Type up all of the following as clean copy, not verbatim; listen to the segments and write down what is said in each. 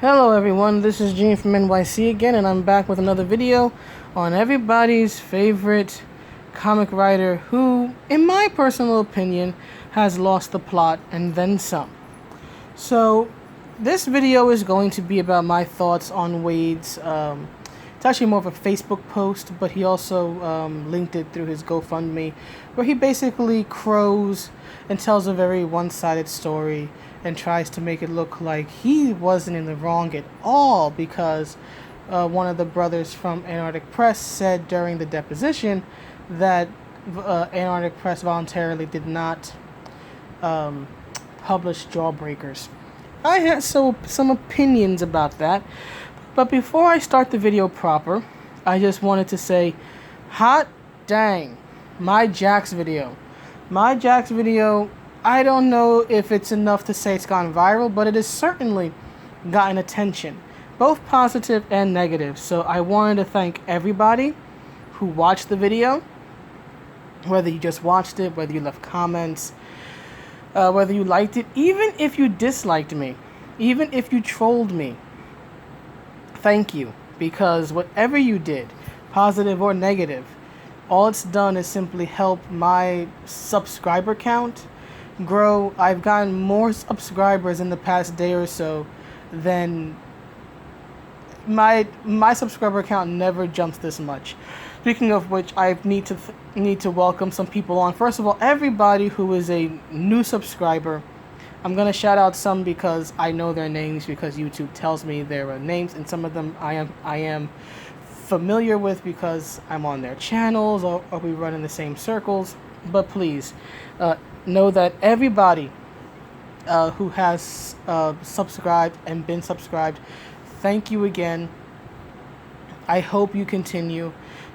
Hello everyone, this is Gene from NYC again, and I'm back with another video on everybody's favorite comic writer who, in my personal opinion, has lost the plot and then some. So, this video is going to be about my thoughts on Waid's, it's actually more of a Facebook post, but he also linked it through his GoFundMe, where he basically crows and tells a very one-sided story and tries to make it look like he wasn't in the wrong at all because one of the brothers from Antarctic Press said during the deposition that Antarctic Press voluntarily did not publish Jawbreakers. I had some opinions about that, but before I start the video proper, I just wanted to say, hot dang, my Jax video. I don't know if it's enough to say it's gone viral, but it has certainly gotten attention, both positive and negative. So I wanted to thank everybody who watched the video, whether you just watched it, whether you left comments, whether you liked it, even if you disliked me, even if you trolled me. Thank you, because whatever you did, positive or negative, all it's done is simply help my subscriber count grow. I've gotten more subscribers in the past day or so than my subscriber count never jumps this much. Speaking of which, I need to welcome some people on. First of all, everybody who is a new subscriber, I'm gonna shout out some because I know their names because YouTube tells me their names, and some of them I am familiar with because I'm on their channels or we run in the same circles. But please know that everybody who has subscribed and been subscribed, thank you again. I hope you continue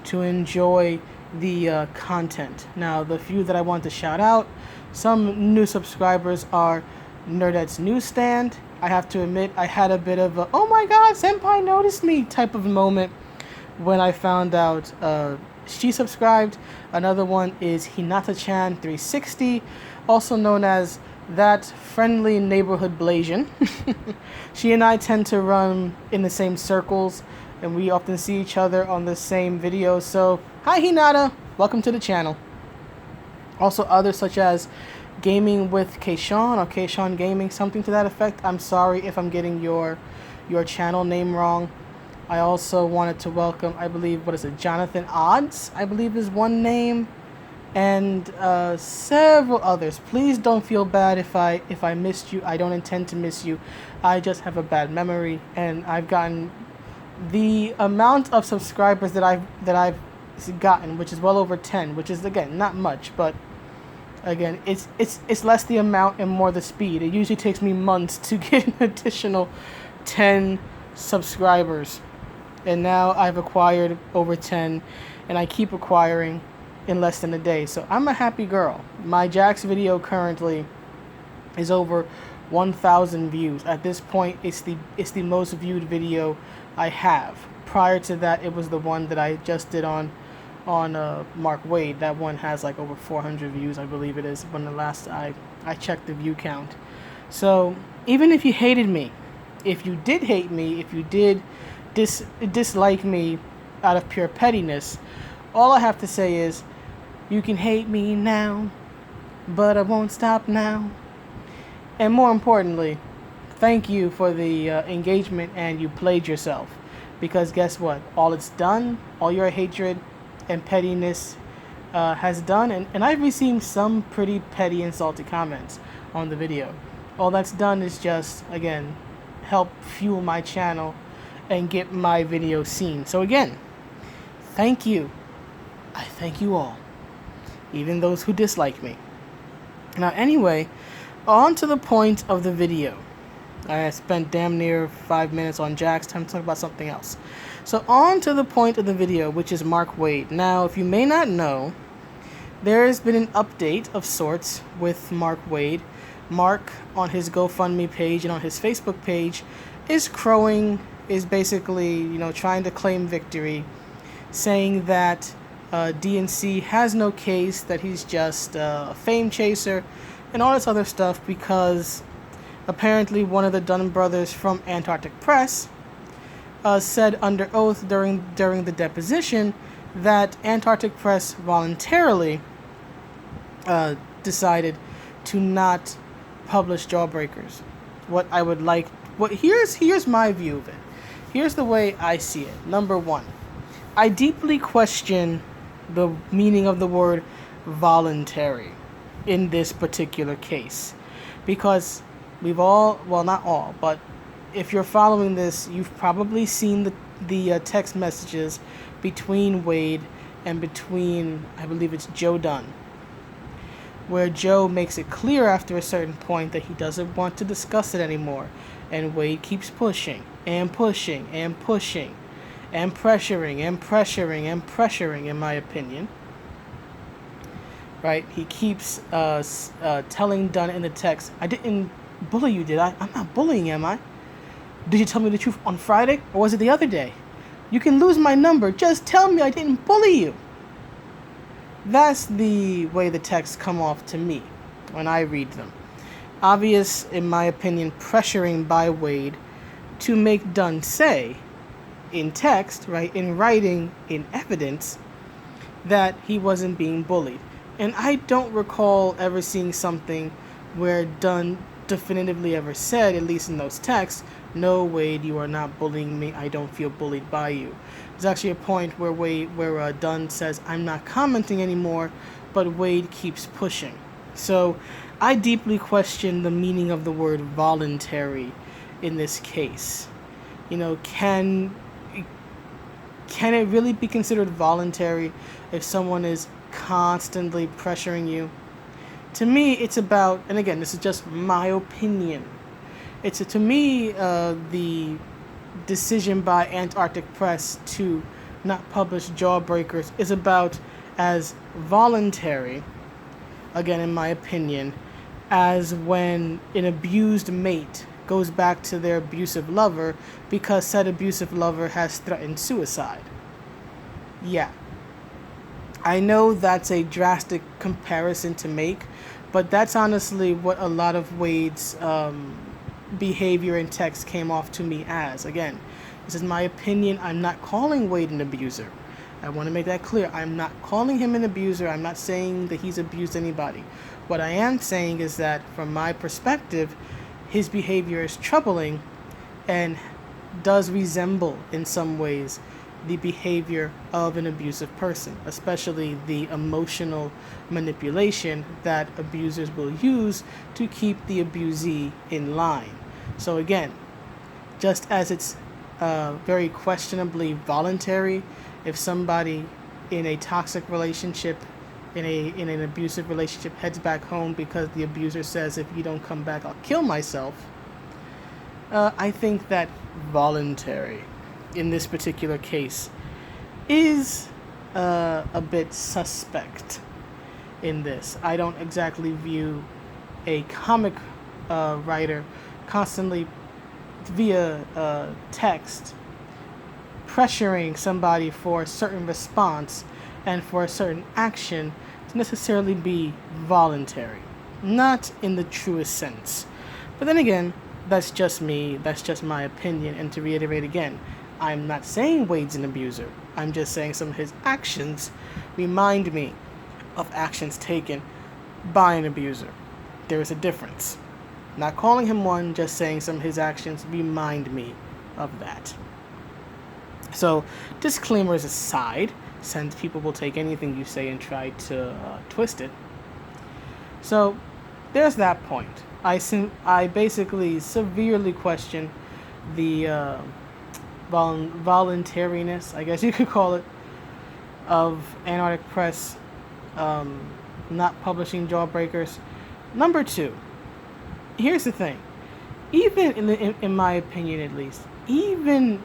to enjoy the content. Now, the few that I want to shout out, some new subscribers are Nerdette's Newsstand. I have to admit, I had a bit of a, oh my god, Senpai noticed me type of moment when I found out she subscribed. Another one is Hinata-chan 360, also known as That Friendly Neighborhood Blasian. She and I tend to run in the same circles, and we often see each other on the same videos. So, hi Hinata, welcome to the channel. Also others such as Gaming with Keishawn or Keishawn Gaming, something to that effect. I'm sorry if I'm getting your channel name wrong. I also wanted to welcome, I believe, Jonathan Odds, I believe is one name, and several others. Please don't feel bad if I missed you. I don't intend to miss you. I just have a bad memory, and I've gotten the amount of subscribers that I've gotten, which is well over 10, which is again not much, but again it's less the amount and more the speed. It usually takes me months to get an additional 10 subscribers. And now I've acquired over 10, and I keep acquiring in less than a day. So I'm a happy girl. My Jax video currently is over 1,000 views. At this point, it's the most viewed video I have. Prior to that, it was the one that I just did on Mark Waid. That one has like over 400 views, I believe it is, when the last I checked the view count. So even if you hated me, if you did hate me, if you did dislike me out of pure pettiness, all I have to say is, you can hate me now, but I won't stop now. And more importantly, thank you for the engagement, and you played yourself. Because guess what? All it's done, all your hatred and pettiness has done, and I've received some pretty petty and salty comments on the video. All that's done is just, again, help fuel my channel and get my video seen. So again, thank you. I thank you all, even those who dislike me. Now anyway, on to the point of the video. I spent damn near 5 minutes on Jax, time to talk about something else. So on to the point of the video, which is Mark Waid. Now, if you may not know, there has been an update of sorts with Mark Waid. Mark, on his GoFundMe page and on his Facebook page, is crowing, is basically, trying to claim victory, saying that DNC has no case, that he's just a fame chaser, and all this other stuff because Apparently, one of the Dunn brothers from Antarctic Press said under oath during the deposition that Antarctic Press voluntarily decided to not publish Jawbreakers. Here's my view of it. Here's the way I see it. Number one, I deeply question the meaning of the word voluntary in this particular case, because we've all, well, not all, but if you're following this, you've probably seen the text messages between Waid and between, I believe it's Joe Dunn, where Joe makes it clear after a certain point that he doesn't want to discuss it anymore, and Waid keeps pushing and pushing and pushing and pressuring and pressuring and pressuring, in my opinion. Right? He keeps telling Dunn in the text, I didn't bully you, did I? I'm not bullying, am I? Did you tell me the truth on Friday, or was it the other day? You can lose my number, just tell me I didn't bully you. That's the way the texts come off to me when I read them. Obvious, in my opinion, pressuring by Waid to make Dunn say, in text, right, in writing, in evidence, that he wasn't being bullied. And I don't recall ever seeing something where Dunn definitively ever said, at least in those texts, no, Waid, you are not bullying me, I don't feel bullied by you. There's actually a point where Dunn says, I'm not commenting anymore, but Waid keeps pushing. So I deeply question the meaning of the word voluntary in this case. You know, can it really be considered voluntary if someone is constantly pressuring you? To me, it's about, and again, this is just my opinion, to me, the decision by Antarctic Press to not publish Jawbreakers is about as voluntary, again, in my opinion, as when an abused mate goes back to their abusive lover because said abusive lover has threatened suicide. Yeah. I know that's a drastic comparison to make, but that's honestly what a lot of Waid's behavior and text came off to me as. Again, this is my opinion. I'm not calling Waid an abuser. I want to make that clear. I'm not calling him an abuser. I'm not saying that he's abused anybody. What I am saying is that, from my perspective, his behavior is troubling and does resemble, in some ways, the behavior of an abusive person, especially the emotional manipulation that abusers will use to keep the abusee in line. So again, just as it's very questionably voluntary if somebody in a toxic relationship, in an abusive relationship, heads back home because the abuser says, if you don't come back, I'll kill myself, I think that voluntary in this particular case is a bit suspect in this. I don't exactly view a comic writer constantly via text pressuring somebody for a certain response and for a certain action to necessarily be voluntary. Not in the truest sense. But then again, that's just me, that's just my opinion, and to reiterate again, I'm not saying Waid's an abuser. I'm just saying some of his actions remind me of actions taken by an abuser. There is a difference. Not calling him one, just saying some of his actions remind me of that. So, disclaimers aside, since people will take anything you say and try to twist it. So, there's that point. I basically severely question the voluntariness, I guess you could call it, of Antarctic Press not publishing Jawbreakers. Number two, here's the thing. Even in my opinion, at least, even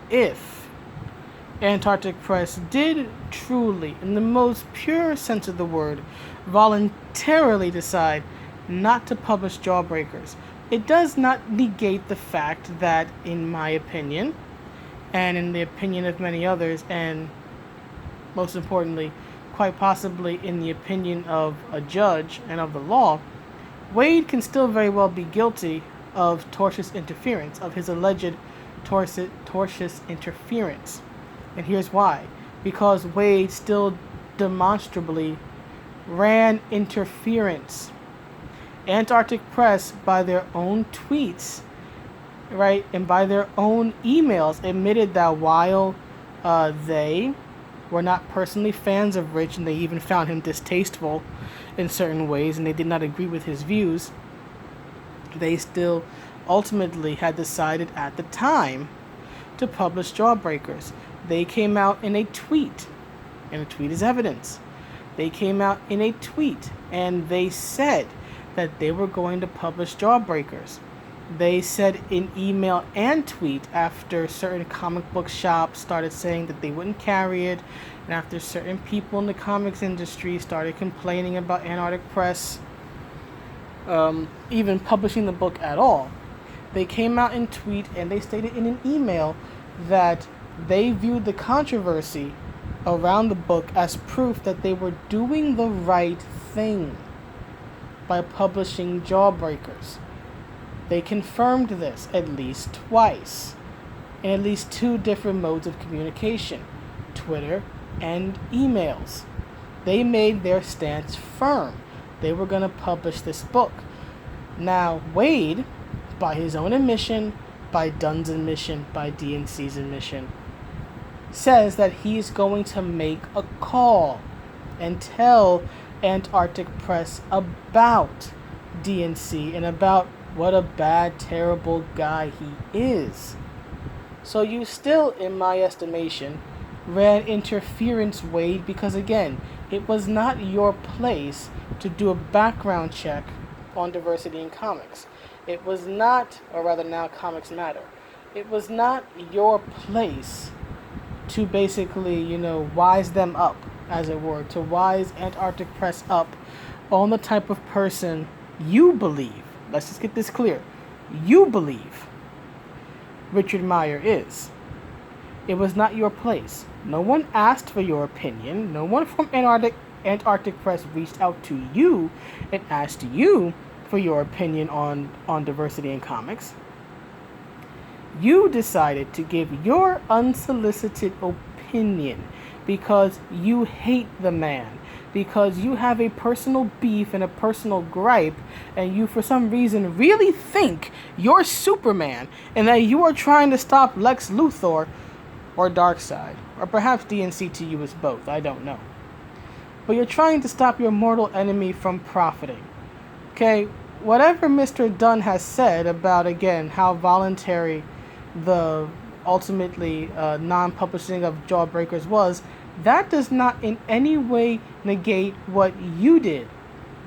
if Antarctic Press did truly, in the most pure sense of the word, voluntarily decide not to publish Jawbreakers, it does not negate the fact that, in my opinion, and in the opinion of many others, and most importantly, quite possibly in the opinion of a judge and of the law, Waid can still very well be guilty of tortious interference, of his alleged tortious interference. And here's why. Because Waid still demonstrably ran interference. Antarctic Press, by their own tweets, right, and by their own emails, admitted that while they were not personally fans of Rich, and they even found him distasteful in certain ways, and they did not agree with his views, they still ultimately had decided at the time to publish Jawbreakers. They came out in a tweet, and a tweet is evidence. They came out in a tweet, and they said that they were going to publish Jawbreakers. They said in email and tweet after certain comic book shops started saying that they wouldn't carry it, and after certain people in the comics industry started complaining about Antarctic Press even publishing the book at all. They came out in tweet and they stated in an email that they viewed the controversy around the book as proof that they were doing the right thing by publishing Jawbreakers. They confirmed this at least twice in at least two different modes of communication, Twitter and emails. They made their stance firm. They were going to publish this book. Now, Waid, by his own admission, by Dunn's admission, by DNC's admission, says that he's going to make a call and tell Antarctic Press about DNC and about what a bad, terrible guy he is. So you still, in my estimation, ran interference, Waid, because again, it was not your place to do a background check on diversity in comics. It was not, or rather now Comics Matter, it was not your place to basically, wise them up, as it were, to wise Antarctic Press up on the type of person you believe, let's just get this clear, you believe Richard Meyer is. It was not your place. No one asked for your opinion. No one from Antarctic Press reached out to you and asked you for your opinion on diversity in comics. You decided to give your unsolicited opinion because you hate the man, because you have a personal beef and a personal gripe, and you for some reason really think you're Superman and that you are trying to stop Lex Luthor or Darkseid, or perhaps DNC to you is both, I don't know. But you're trying to stop your mortal enemy from profiting. Okay, whatever Mr. Dunn has said about, again, how voluntary the ultimately non-publishing of Jawbreakers was, that does not in any way negate what you did.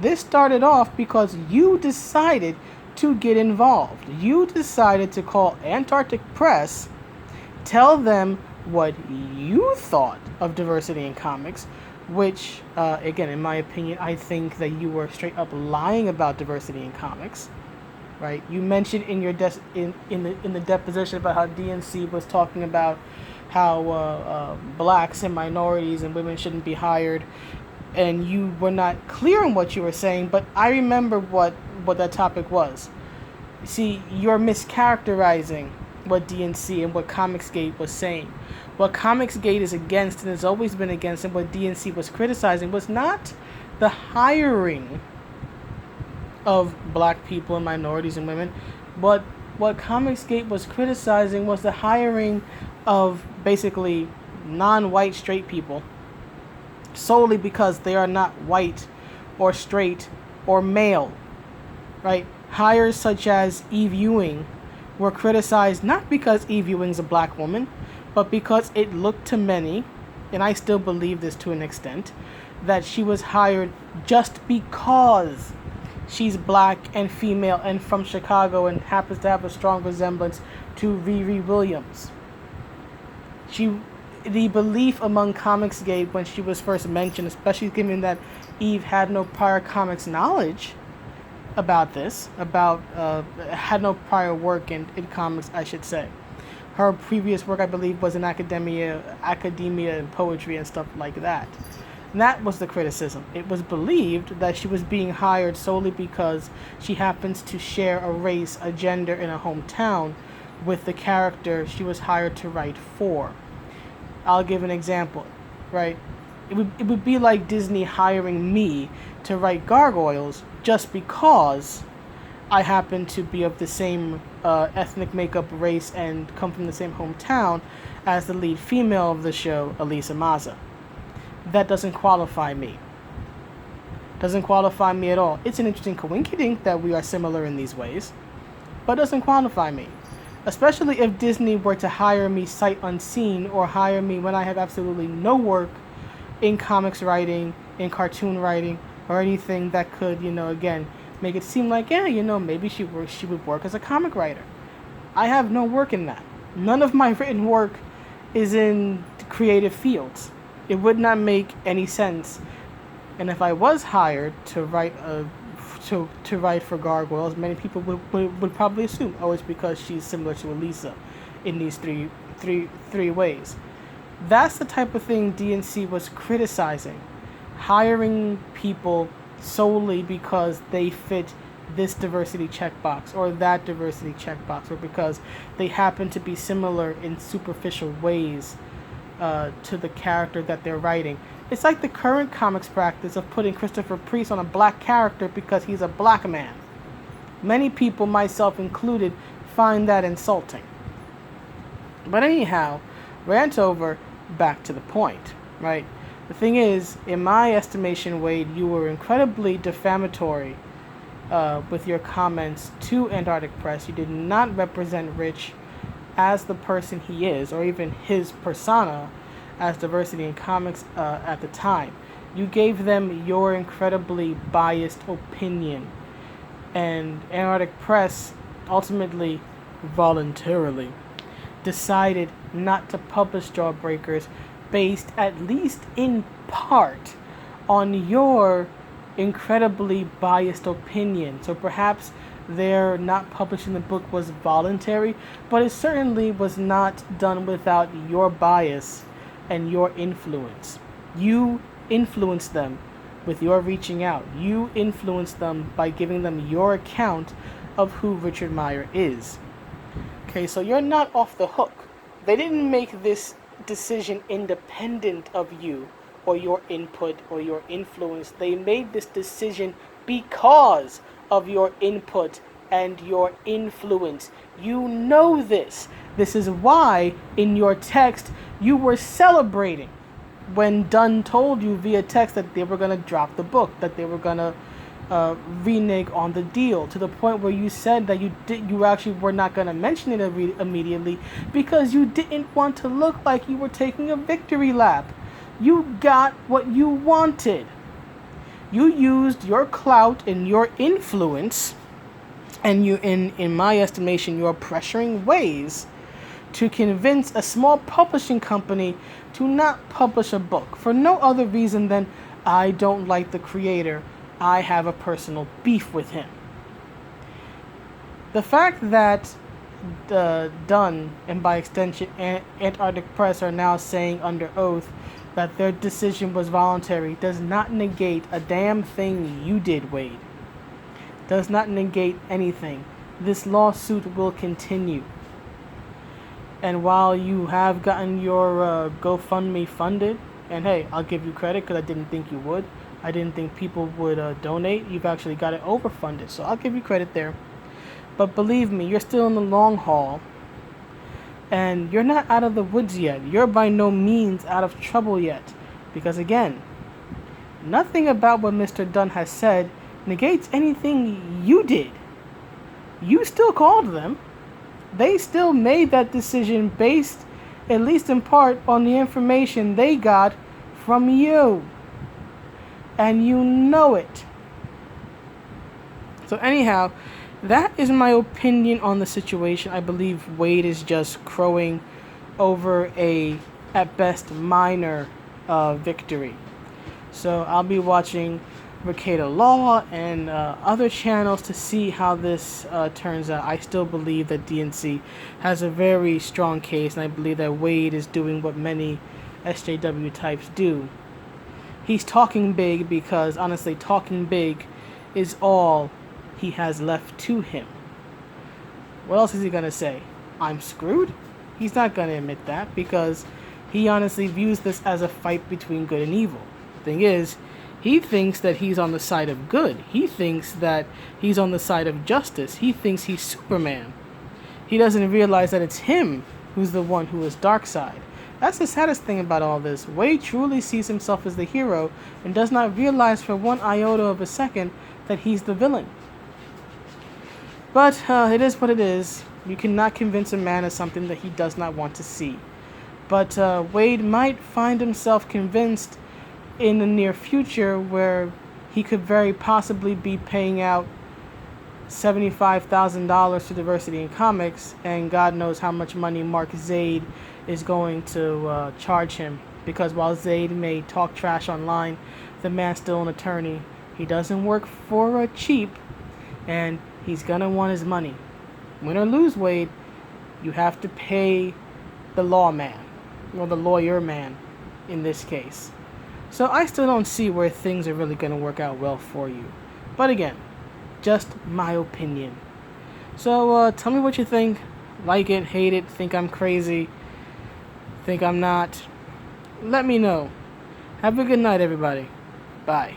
This started off because you decided to get involved. You decided to call Antarctic Press, tell them what you thought of diversity in comics, which, again, in my opinion, I think that you were straight up lying about diversity in comics, right? You mentioned in your in the deposition about how DNC was talking about how blacks and minorities and women shouldn't be hired, and you were not clear on what you were saying, but I remember what that topic was. See, you're mischaracterizing what DNC and what Comicsgate was saying. What Comicsgate is against and has always been against, and what DNC was criticizing, was not the hiring of black people and minorities and women, but what Comicsgate was criticizing was the hiring of basically non-white straight people solely because they are not white or straight or male, right? Hires such as Eve Ewing were criticized not because Eve Ewing's a black woman, but because it looked to many, and I still believe this to an extent, that she was hired just because she's black and female and from Chicago and happens to have a strong resemblance to Riri Williams. The belief among Comicsgate when she was first mentioned, especially given that Eve had no prior comics knowledge about this, had no prior work in comics, I should say. Her previous work, I believe, was in academia and poetry and stuff like that. That was the criticism. It was believed that she was being hired solely because she happens to share a race, a gender, in a hometown with the character she was hired to write for. I'll give an example, right? It would be like Disney hiring me to write Gargoyles just because I happen to be of the same ethnic makeup, race, and come from the same hometown as the lead female of the show, Elisa Maza. That doesn't qualify me. Doesn't qualify me at all. It's an interesting coinkydink that we are similar in these ways, but doesn't qualify me. Especially if Disney were to hire me sight unseen, or hire me when I have absolutely no work in comics writing, in cartoon writing, or anything that could, again, make it seem like, maybe she would work as a comic writer. I have no work in that. None of my written work is in creative fields. It would not make any sense. And if I was hired to write to write for Gargoyles, many people would probably assume, it's because she's similar to Elisa in these three ways. That's the type of thing DNC was criticizing. Hiring people solely because they fit this diversity checkbox or that diversity checkbox, or because they happen to be similar in superficial ways to the character that they're writing. It's like the current comics practice of putting Christopher Priest on a black character because he's a black man. Many people, myself included, find that insulting. But anyhow, rant over, back to the point, right? The thing is, in my estimation, Waid, you were incredibly defamatory with your comments to Antarctic Press. You did not represent Rich as the person he is, or even his persona as diversity in comics at the time. You gave them your incredibly biased opinion, and Antarctic Press ultimately, voluntarily, decided not to publish Jawbreakers based at least in part on your incredibly biased opinion. So perhaps their not publishing the book was voluntary, but it certainly was not done without your bias and your influence. You influenced them with your reaching out. You influenced them by giving them your account of who Richard Meyer is. Okay, so you're not off the hook. They didn't make this decision independent of you or your input or your influence. They made this decision because of your input and your influence. You know this. This is why in your text you were celebrating when Dunn told you via text that they were going to drop the book, that they were going to renege on the deal, to the point where you said that you actually were not going to mention it immediately because you didn't want to look like you were taking a victory lap. You got what you wanted. You used your clout and your influence, and you, in my estimation, your pressuring ways, to convince a small publishing company to not publish a book for no other reason than I don't like the creator. I have a personal beef with him. The fact that Dunn, and by extension Antarctic Press, are now saying under oath that their decision was voluntary does not negate a damn thing you did, Waid. Does not negate anything. This lawsuit will continue. And while you have gotten your GoFundMe funded, and hey, I'll give you credit because I didn't think you would. I didn't think people would donate. You've actually got it overfunded, so I'll give you credit there. But believe me, you're still in the long haul, and you're not out of the woods yet. You're by no means out of trouble yet, because again, nothing about what Mr. Dunn has said negates anything you did. You still called them. They still made that decision based, at least in part, on the information they got from you. And you know it. So anyhow, that is my opinion on the situation. I believe Waid is just crowing over a, at best, minor victory. So I'll be watching Ricada Law and other channels to see how this turns out. I still believe that DNC has a very strong case, and I believe that Waid is doing what many SJW types do. he's talking big because, honestly, talking big is all he has left to him. What else is he going to say? I'm screwed? He's not going to admit that because he honestly views this as a fight between good and evil. The thing is, he thinks that he's on the side of good. He thinks that he's on the side of justice. He thinks he's Superman. He doesn't realize that it's him who's the one who is dark side. That's the saddest thing about all this. Waid truly sees himself as the hero and does not realize for one iota of a second that he's the villain. But it is what it is. You cannot convince a man of something that he does not want to see. But Waid might find himself convinced in the near future where he could very possibly be paying out $75,000 to Diversity in Comics, and God knows how much money Mark Waid is going to charge him. Because while Waid may talk trash online, the man's still an attorney. He doesn't work for cheap, and he's gonna want his money. Win or lose, Waid, you have to pay the lawman, or the lawyer man in this case. So I still don't see where things are really going to work out well for you. But again, just my opinion. So tell me what you think. Like it, hate it, think I'm crazy, think I'm not. Let me know. Have a good night, everybody. Bye.